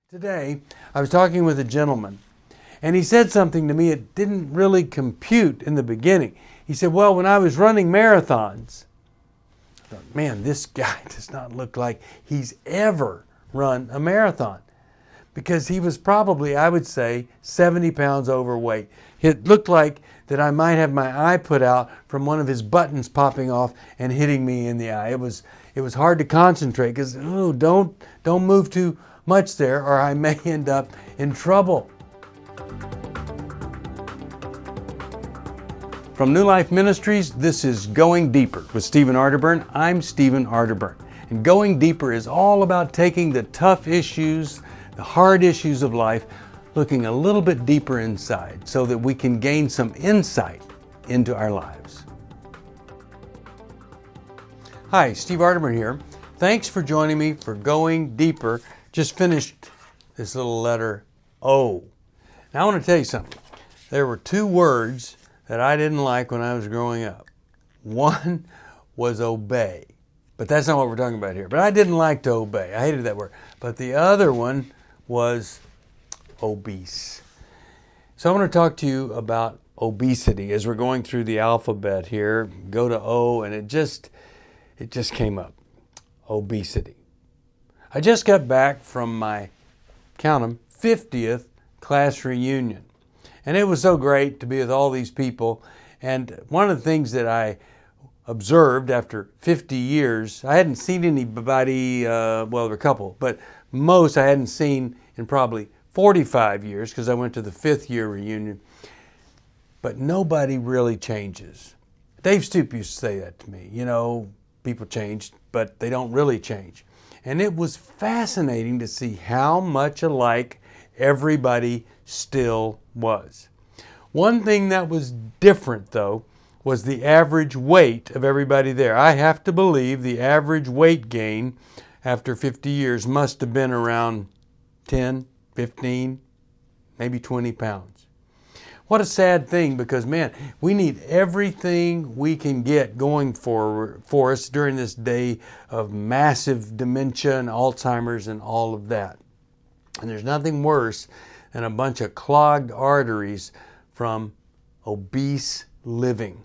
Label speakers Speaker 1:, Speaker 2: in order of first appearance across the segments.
Speaker 1: Today, I was talking with a gentleman, and he said something to me it didn't really compute in the beginning. He said, well, when I was running marathons, I thought, man, this guy does not look like he's ever run a marathon. Because he was probably, I would say, 70 pounds overweight. It looked like that I might have my eye put out from one of his buttons popping off and hitting me in the eye. It was hard to concentrate because, don't move too much there or I may end up in trouble. From New Life Ministries, this is Going Deeper with Stephen Arterburn. I'm Stephen Arterburn. And Going Deeper is all about taking the tough issues, the hard issues of life, looking a little bit deeper inside so that we can gain some insight into our lives. Hi, Steve Arterburn here. Thanks for joining me for Going Deeper. Just finished this little letter O. Now I want to tell you something. There were two words that I didn't like when I was growing up. One was obey, but that's not what we're talking about here. But I didn't like to obey. I hated that word. But the other one was obese. So I want to talk to you about obesity as we're going through the alphabet here. Go to O and it just came up. Obesity. I just got back from my, count 'em, 50th class reunion. And it was so great to be with all these people. And one of the things that I observed after 50 years, I hadn't seen anybody, well, there were a couple, but most I hadn't seen in probably 45 years because I went to the 5th year reunion. But nobody really changes. Dave Stoop used to say that to me. People change, but they don't really change. And it was fascinating to see how much alike everybody still was. One thing that was different, though, was the average weight of everybody there. I have to believe the average weight gain after 50 years must have been around 10, 15, maybe 20 pounds. What a sad thing, because man, we need everything we can get going for us during this day of massive dementia and Alzheimer's and all of that. And there's nothing worse than a bunch of clogged arteries from obese living.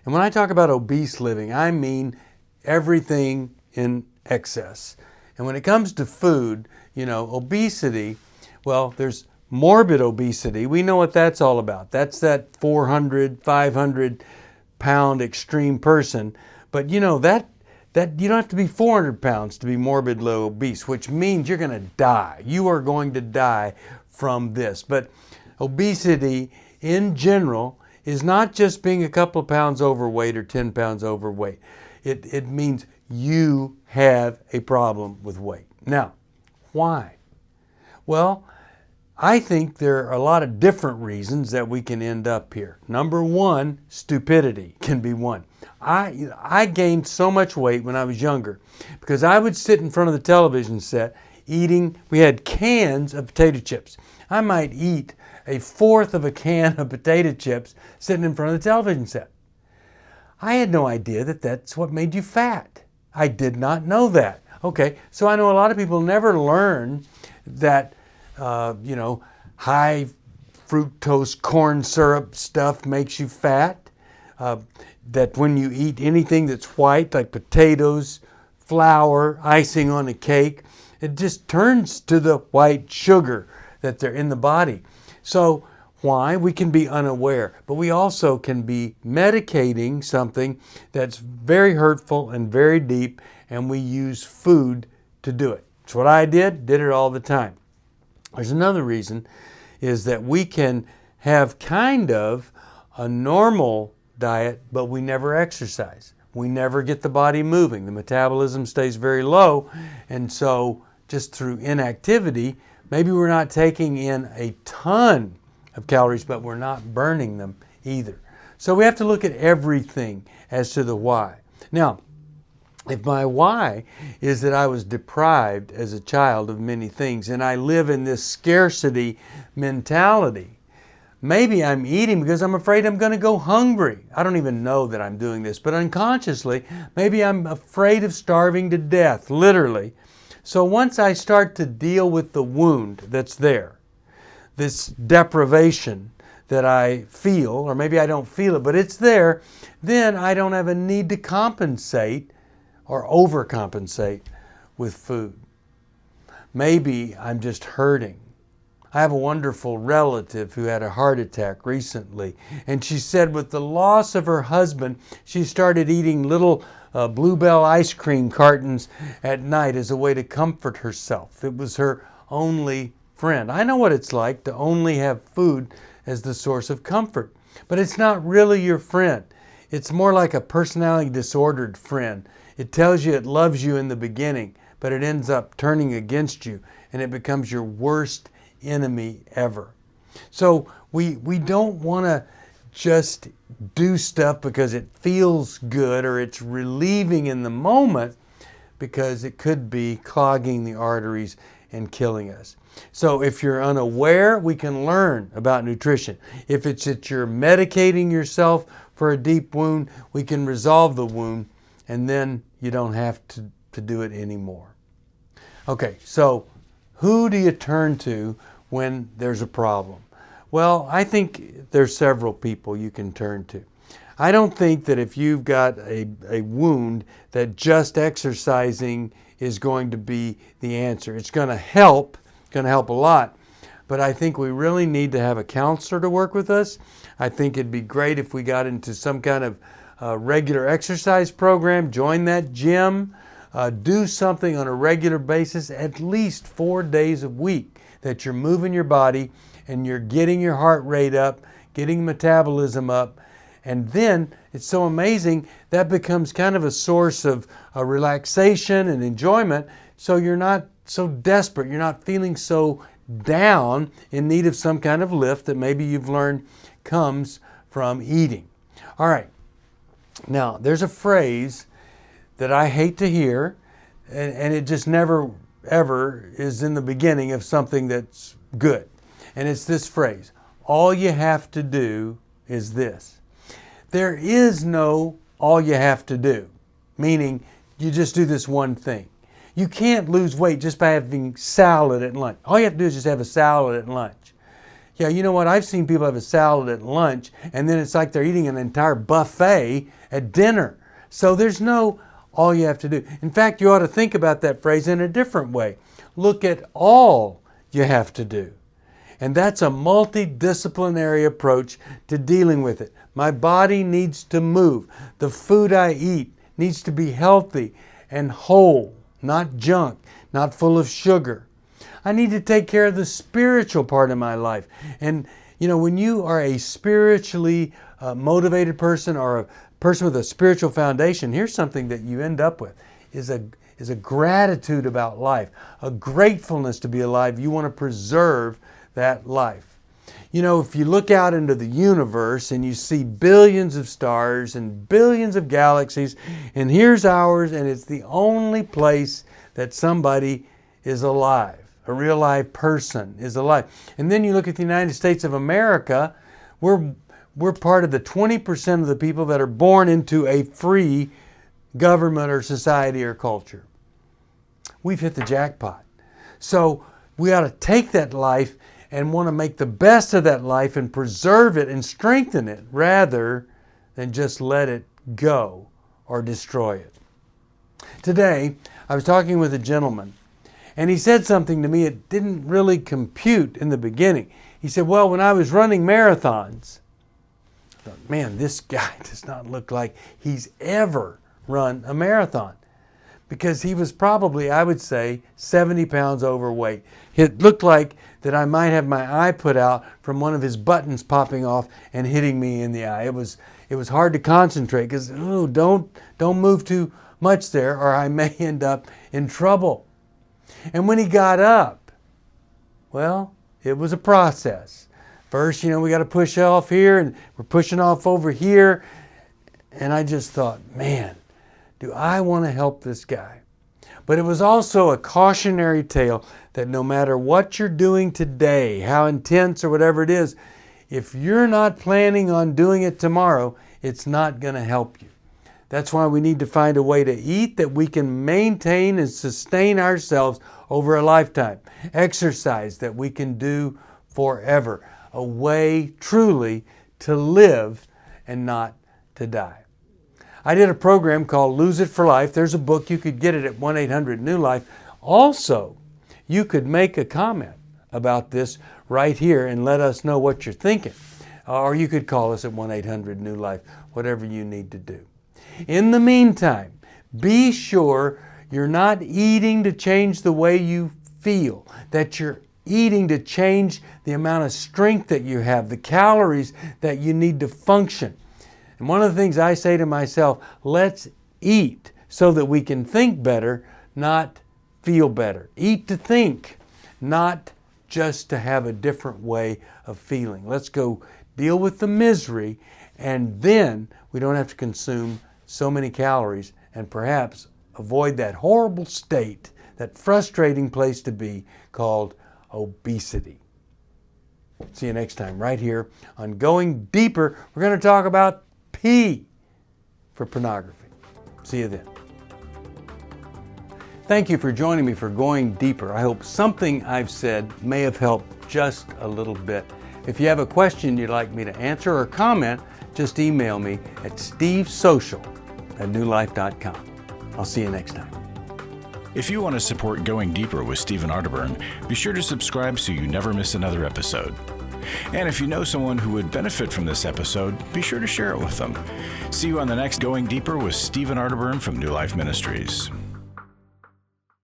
Speaker 1: And when I talk about obese living, I mean everything in excess. And when it comes to food, obesity, well, there's morbid obesity. We know what that's all about. That's that 400, 500 pound extreme person. But that you don't have to be 400 pounds to be morbidly obese, which means you're going to die. You are going to die from this. But obesity in general is not just being a couple of pounds overweight or 10 pounds overweight. It means you have a problem with weight. Now, why? Well, I think there are a lot of different reasons that we can end up here. Number one, stupidity can be one. I gained so much weight when I was younger because I would sit in front of the television set we had cans of potato chips. I might eat a fourth of a can of potato chips sitting in front of the television set. I had no idea that that's what made you fat. I did not know that. Okay, so I know a lot of people never learn that high fructose corn syrup stuff makes you fat. That when you eat anything that's white, like potatoes, flour, icing on a cake, it just turns to the white sugar that they're in the body. So why? We can be unaware, but we also can be medicating something that's very hurtful and very deep, and we use food to do it. It's what I did it all the time. There's another reason, is that we can have kind of a normal diet, but we never exercise. We never get the body moving. The metabolism stays very low, and so just through inactivity, maybe we're not taking in a ton of calories, but we're not burning them either. So we have to look at everything as to the why. Now, if my why is that I was deprived as a child of many things and I live in this scarcity mentality, maybe I'm eating because I'm afraid I'm going to go hungry. I don't even know that I'm doing this, but unconsciously, maybe I'm afraid of starving to death, literally. So once I start to deal with the wound that's there, this deprivation that I feel, or maybe I don't feel it, but it's there, then I don't have a need to compensate or overcompensate with food. Maybe I'm just hurting. I have a wonderful relative who had a heart attack recently, and she said with the loss of her husband, she started eating little Bluebell ice cream cartons at night as a way to comfort herself. It was her only friend. I know what it's like to only have food as the source of comfort, but it's not really your friend. It's more like a personality disordered friend. It tells you it loves you in the beginning, but it ends up turning against you, and it becomes your worst enemy ever. So we don't want to just do stuff because it feels good or it's relieving in the moment, because it could be clogging the arteries and killing us. So if you're unaware, we can learn about nutrition. If it's that you're medicating yourself for a deep wound, we can resolve the wound, and then you don't have to do it anymore. Okay, so who do you turn to when there's a problem? Well, I think there's several people you can turn to. I don't think that if you've got a wound that just exercising is going to be the answer. It's going to help a lot, but I think we really need to have a counselor to work with us. I think it'd be great if we got into some kind of regular exercise program, join that gym, do something on a regular basis, at least 4 days a week, that you're moving your body and you're getting your heart rate up, getting metabolism up. And then it's so amazing that becomes kind of a source of relaxation and enjoyment. So you're not so desperate. You're not feeling so down in need of some kind of lift that maybe you've learned comes from eating. All right. Now, there's a phrase that I hate to hear, and it just never, ever is in the beginning of something that's good. And it's this phrase: all you have to do is this. There is no all you have to do, meaning you just do this one thing. You can't lose weight just by having salad at lunch. All you have to do is just have a salad at lunch. Yeah, you know what? I've seen people have a salad at lunch, and then it's like they're eating an entire buffet at dinner. So there's no all you have to do. In fact, you ought to think about that phrase in a different way. Look at all you have to do. And that's a multidisciplinary approach to dealing with it. My body needs to move. The food I eat needs to be healthy and whole, not junk, not full of sugar. I need to take care of the spiritual part of my life. And you know, when you are a spiritually motivated person or a person with a spiritual foundation, here's something that you end up with is a gratitude about life, a gratefulness to be alive. You want to preserve that life. You know, if you look out into the universe and you see billions of stars and billions of galaxies, and here's ours, and it's the only place that somebody is alive, a real live person is alive. And then you look at the United States of America, we're part of the 20% of the people that are born into a free government or society or culture. We've hit the jackpot. So we ought to take that life and want to make the best of that life and preserve it and strengthen it rather than just let it go or destroy it. Today, I was talking with a gentleman, and he said something to me that didn't really compute in the beginning. He said, well, when I was running marathons, I thought, man, this guy does not look like he's ever run a marathon, because he was probably, I would say, 70 pounds overweight. It looked like that I might have my eye put out from one of his buttons popping off and hitting me in the eye. It was hard to concentrate because, don't move too much there or I may end up in trouble. And when he got up, well, it was a process. First, we got to push off here and we're pushing off over here. And I just thought, man, do I want to help this guy? But it was also a cautionary tale that no matter what you're doing today, how intense or whatever it is, if you're not planning on doing it tomorrow, it's not going to help you. That's why we need to find a way to eat that we can maintain and sustain ourselves over a lifetime. Exercise that we can do forever. A way truly to live and not to die. I did a program called Lose It for Life. There's a book. You could get it at 1-800-NEW-LIFE. Also, you could make a comment about this right here and let us know what you're thinking. Or you could call us at 1-800-NEW-LIFE, whatever you need to do. In the meantime, be sure you're not eating to change the way you feel, that you're eating to change the amount of strength that you have, the calories that you need to function. And one of the things I say to myself, let's eat so that we can think better, not feel better. Eat to think, not just to have a different way of feeling. Let's go deal with the misery, and then we don't have to consume so many calories and perhaps avoid that horrible state, that frustrating place to be called obesity. See you next time right here on Going Deeper. We're going to talk about P for pornography. See you then. Thank you for joining me for Going Deeper. I hope something I've said may have helped just a little bit. If you have a question you'd like me to answer or comment, just email me at stevesocial@newlife.com. I'll see you next time.
Speaker 2: If you want to support Going Deeper with Stephen Arterburn, be sure to subscribe so you never miss another episode. And if you know someone who would benefit from this episode, be sure to share it with them. See you on the next Going Deeper with Stephen Arterburn from New Life Ministries.